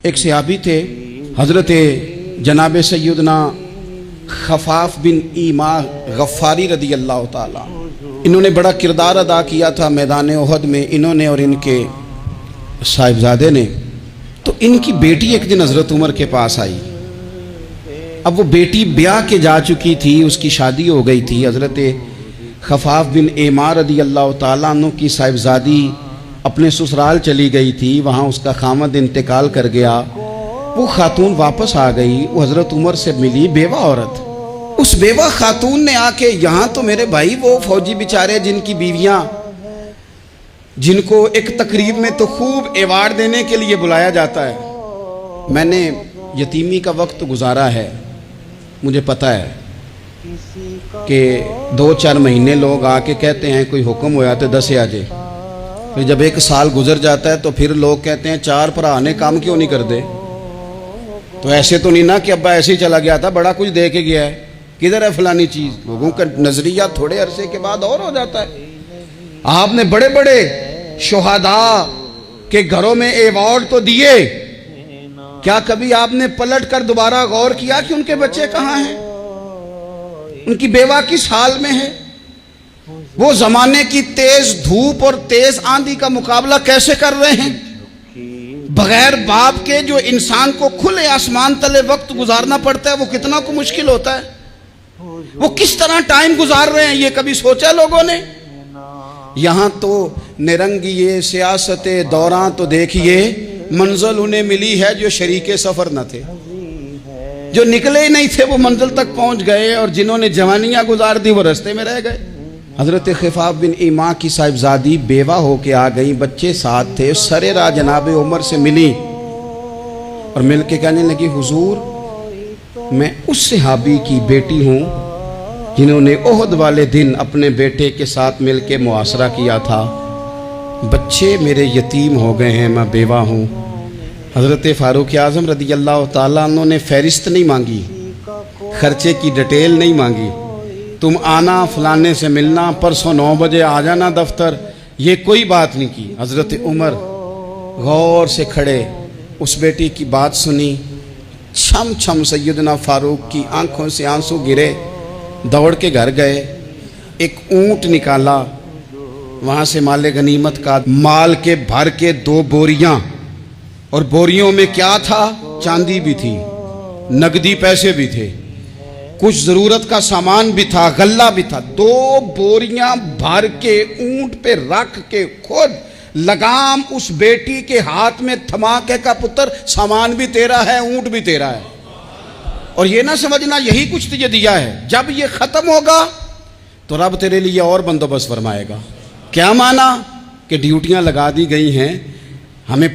एक सहाबी थे हज़रत जनाब सैयदना खफाफ बिन ईमा गफ़ारी रदी अल्लाह ताला। इन्होंने बड़ा किरदार अदा किया था मैदान ओहद में, इन्होंने और इनके साहिबजादे ने। तो इनकी बेटी एक दिन हज़रत उमर के पास आई। अब वो बेटी ब्याह के जा चुकी थी, उसकी शादी हो गई थी। हज़रत खफाफ बिन ईमा रदी अल्लाह ताला अन्हु की साहिबजादी अपने ससुराल चली गई थी, वहाँ उसका खामद इंतकाल कर गया। वो खातून वापस आ गई, वो हज़रत उमर से मिली, बेवा औरत। उस बेवा खातून ने आके, यहाँ तो मेरे भाई वो फौजी बेचारे जिनकी बीवियाँ, जिनको एक तकरीब में तो खूब एवार्ड देने के लिए बुलाया जाता है। मैंने यतीमी का वक्त गुजारा है, मुझे पता है कि 2-4 महीने लोग आके कहते हैं कोई हुक्म होया तो 10 आ जाए। फिर जब 1 साल गुजर जाता है तो फिर लोग कहते हैं 4 भरा ने काम क्यों नहीं कर दे। तो ऐसे तो नहीं ना कि अब्बा ऐसे ही चला गया था, बड़ा कुछ दे के गया है, किधर है फलानी चीज। लोगों का नजरिया थोड़े अरसे के बाद और हो जाता है। आपने बड़े बड़े शोहदा के घरों में एवार्ड तो दिए, क्या कभी आपने पलट कर दोबारा गौर किया कि उनके बच्चे कहाँ हैं, उनकी बेवा किस हाल में है, वो जमाने की तेज धूप और तेज आंधी का मुकाबला कैसे कर रहे हैं। बगैर बाप के जो इंसान को खुले आसमान तले वक्त गुजारना पड़ता है, वो कितना को मुश्किल होता है। वो किस तरह टाइम गुजार रहे हैं, ये कभी सोचा लोगों ने। यहां तो निरंगी सियासत दौरान तो देखिए मंजिल उन्हें मिली है जो शरीके सफर न थे, जो निकले ही नहीं थे वो मंजिल तक पहुंच गए, और जिन्होंने जवानियां गुजार दी वो रास्ते में रह गए। हज़रत खफाफ बिन ईमा की साहिबजादी बेवा होके आ गई, बच्चे साथ थे। सरे राह जनाब उमर से मिली और मिल के कहने लगी, हुजूर मैं उस सहाबी की बेटी हूँ जिन्होंने ओहद वाले दिन अपने बेटे के साथ मिल के मुआसरा किया था। बच्चे मेरे यतीम हो गए हैं, मैं बेवा हूँ। हज़रत फ़ारूक आज़म रदी अल्लाह ताला अन्हु ने फहरिस्त नहीं मांगी, खर्चे की डिटेल नहीं मांगी, तुम आना फलाने से मिलना, परसों 9 बजे आ जाना दफ्तर, ये कोई बात नहीं की। हज़रत उमर गौर से खड़े उस बेटी की बात सुनी। छम छम सैयदना फारूक की आंखों से आंसू गिरे, दौड़ के घर गए, एक ऊंट निकाला, वहाँ से माले गनीमत का माल के भर के 2 बोरियां, और बोरियों में क्या था, चांदी भी थी, नकदी पैसे भी थे, कुछ जरूरत का सामान भी था, गल्ला भी था। 2 बोरियां भर के ऊंट पे रख के खुद लगाम उस बेटी के हाथ में थमा के का पुत्र सामान भी तेरा है, ऊंट भी तेरा है, और ये ना समझना यही कुछ तुझे दिया है, जब ये खत्म होगा तो रब तेरे लिए और बंदोबस्त फरमाएगा। क्या माना कि ड्यूटियां लगा दी गई हैं, हमें